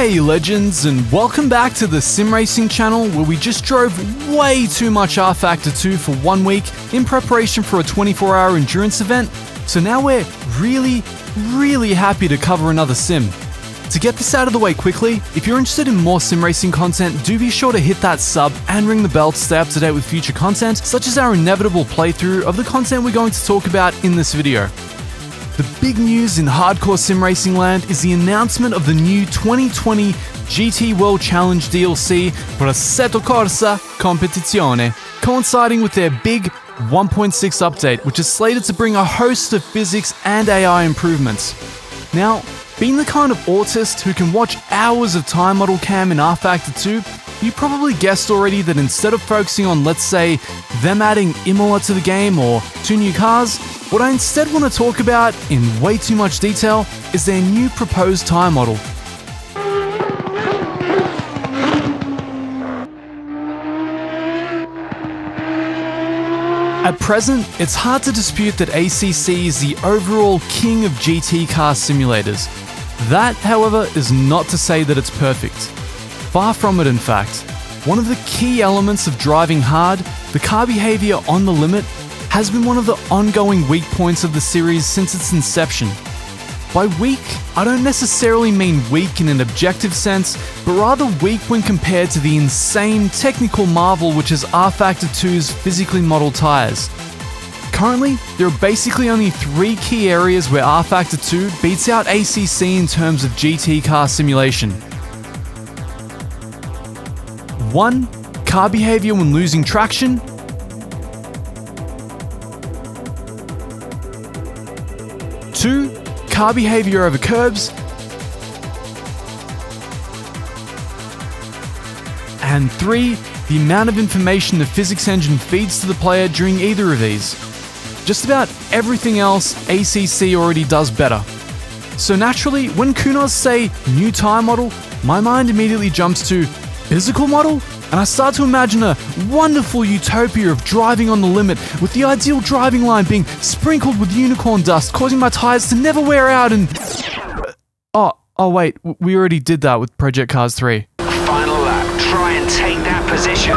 Hey legends, and welcome back to the Sim Racing channel, where we just drove way too much rFactor 2 for 1 week in preparation for a 24-hour endurance event, so now we're really happy to cover another sim. To get this out of the way quickly, if you're interested in more sim racing content, do be sure to hit that sub and ring the bell to stay up to date with future content, such as our inevitable playthrough of the content we're going to talk about in this video. The big news in hardcore sim racing land is the announcement of the new 2020 GT World Challenge DLC for Assetto Corsa Competizione, coinciding with their big 1.6 update, which is slated to bring a host of physics and AI improvements. Now, being the kind of autist who can watch hours of time model cam in rFactor 2, you probably guessed already that instead of focusing on, let's say, them adding Imola to the game or 2 new cars, what I instead want to talk about in way too much detail is their new proposed tire model. At present, it's hard to dispute that ACC is the overall king of GT car simulators. That, however, is not to say that it's perfect. Far from it, in fact. One of the key elements of driving hard, the car behavior on the limit, has been one of the ongoing weak points of the series since its inception. By weak, I don't necessarily mean weak in an objective sense, but rather weak when compared to the insane technical marvel which is rFactor 2's physically modeled tyres. Currently, there are basically only 3 key areas where rFactor 2 beats out ACC in terms of GT car simulation. 1. Car behavior when losing traction. 2. Car behavior over curbs. And 3. The amount of information the physics engine feeds to the player during either of these. Just about everything else ACC already does better. So naturally, when Kunos say new tire model, my mind immediately jumps to physical model? And I start to imagine a wonderful utopia of driving on the limit, with the ideal driving line being sprinkled with unicorn dust, causing my tires to never wear out and... Oh wait, we already did that with Project Cars 3. Final lap, try and take that position.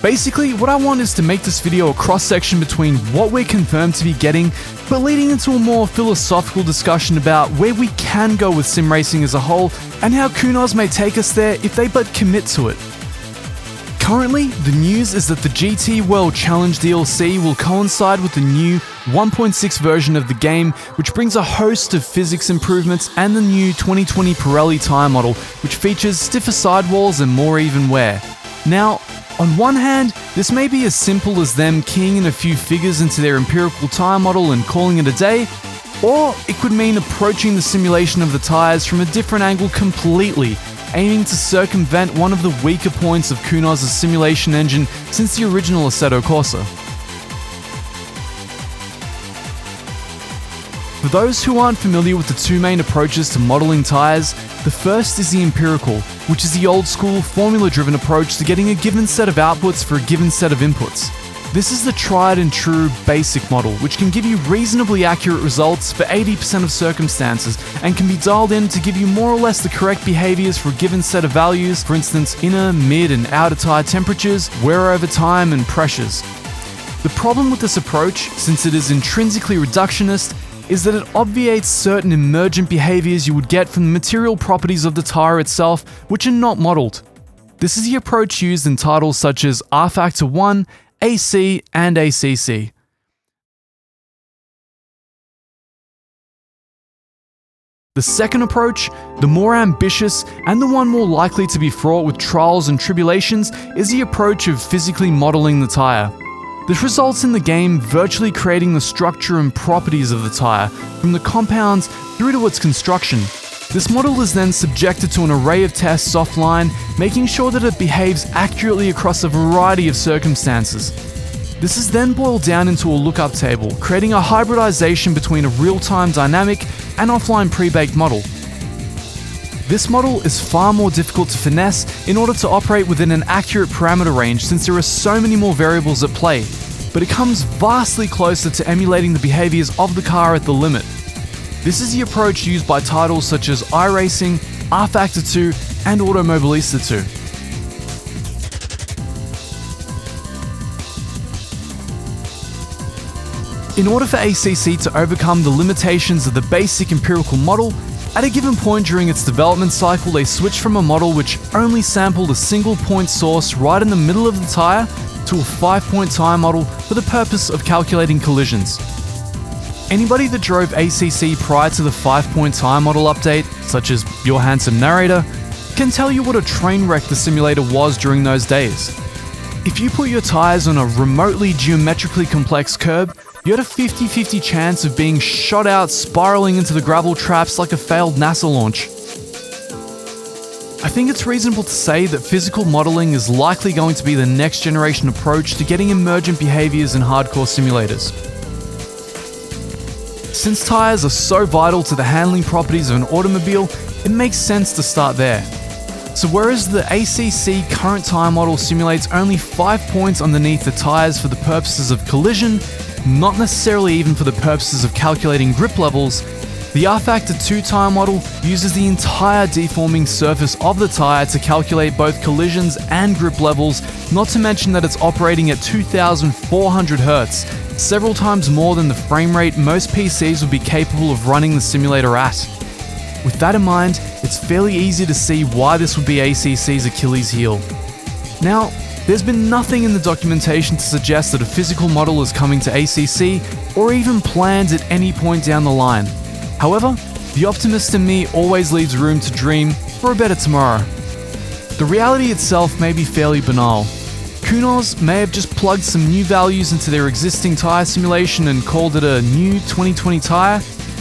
Basically, what I want is to make this video a cross-section between what we're confirmed to be getting, but leading into a more philosophical discussion about where we can go with sim racing as a whole, and how Kunos may take us there if they but commit to it. Currently, the news is that the GT World Challenge DLC will coincide with the new 1.6 version of the game, which brings a host of physics improvements, and the new 2020 Pirelli tire model, which features stiffer sidewalls and more even wear. Now, on one hand, this may be as simple as them keying in a few figures into their empirical tire model and calling it a day, or it could mean approaching the simulation of the tires from a different angle completely, aiming to circumvent one of the weaker points of Kunos' simulation engine since the original Assetto Corsa. For those who aren't familiar with the 2 main approaches to modeling tires, the first is the empirical, which is the old-school, formula-driven approach to getting a given set of outputs for a given set of inputs. This is the tried-and-true basic model, which can give you reasonably accurate results for 80% of circumstances, and can be dialed in to give you more or less the correct behaviors for a given set of values, for instance, inner, mid, and outer tire temperatures, wear over time, and pressures. The problem with this approach, since it is intrinsically reductionist, is that it obviates certain emergent behaviors you would get from the material properties of the tire itself, which are not modeled. This is the approach used in titles such as rFactor 1, AC, and ACC. The second approach, the more ambitious and the one more likely to be fraught with trials and tribulations, is the approach of physically modeling the tire. This results in the game virtually creating the structure and properties of the tire, from the compounds through to its construction. This model is then subjected to an array of tests offline, making sure that it behaves accurately across a variety of circumstances. This is then boiled down into a lookup table, creating a hybridization between a real-time dynamic and offline pre-baked model. This model is far more difficult to finesse in order to operate within an accurate parameter range, since there are so many more variables at play. but it comes vastly closer to emulating the behaviors of the car at the limit. This is the approach used by titles such as iRacing, rFactor 2, and Automobilista 2. In order for ACC to overcome the limitations of the basic empirical model, at a given point during its development cycle they switched from a model which only sampled a single point source right in the middle of the tyre to a 5-point tyre model for the purpose of calculating collisions. Anybody that drove ACC prior to the 5-point tyre model update, such as your handsome narrator, can tell you what a train wreck the simulator was during those days. If you put your tyres on a remotely geometrically complex curb, you had a 50-50 chance of being shot out spiraling into the gravel traps like a failed NASA launch. I think it's reasonable to say that physical modeling is likely going to be the next generation approach to getting emergent behaviors in hardcore simulators. Since tyres are so vital to the handling properties of an automobile, it makes sense to start there. So whereas the ACC current tyre model simulates only 5 points underneath the tyres for the purposes of collision, not necessarily even for the purposes of calculating grip levels, the rFactor 2 tyre model uses the entire deforming surface of the tyre to calculate both collisions and grip levels, not to mention that it's operating at 2,400 Hz, several times more than the frame rate most PCs would be capable of running the simulator at. With that in mind, it's fairly easy to see why this would be ACC's Achilles heel. Now, there's been nothing in the documentation to suggest that a physical model is coming to ACC or even planned at any point down the line. However, the optimist in me always leaves room to dream for a better tomorrow. The reality itself may be fairly banal. Kunos may have just plugged some new values into their existing tyre simulation and called it a new 2020 tyre,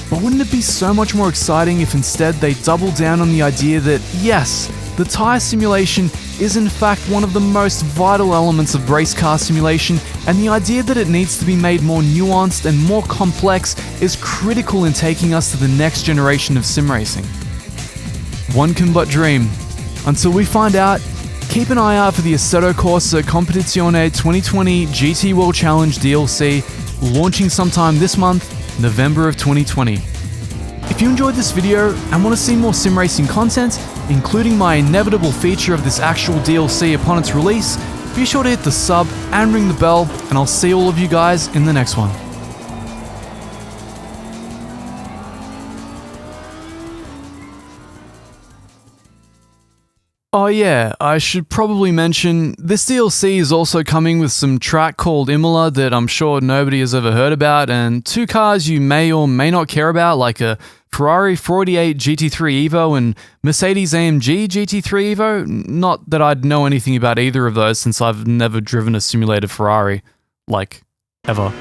but wouldn't it be so much more exciting if instead they doubled down on the idea that, yes, the tyre simulation is in fact one of the most vital elements of race car simulation, and the idea that it needs to be made more nuanced and more complex is critical in taking us to the next generation of sim racing. One can but dream. Until we find out, keep an eye out for the Assetto Corsa Competizione 2020 GT World Challenge DLC, launching sometime this month, November of 2020. If you enjoyed this video and want to see more sim racing content, including my inevitable feature of this actual DLC upon its release, be sure to hit the sub and ring the bell, and I'll see all of you guys in the next one. Oh yeah, I should probably mention, this DLC is also coming with some track called Imola that I'm sure nobody has ever heard about, and 2 cars you may or may not care about, like a Ferrari 488 GT3 Evo and Mercedes-AMG GT3 Evo. Not that I'd know anything about either of those since I've never driven a simulated Ferrari, like, ever.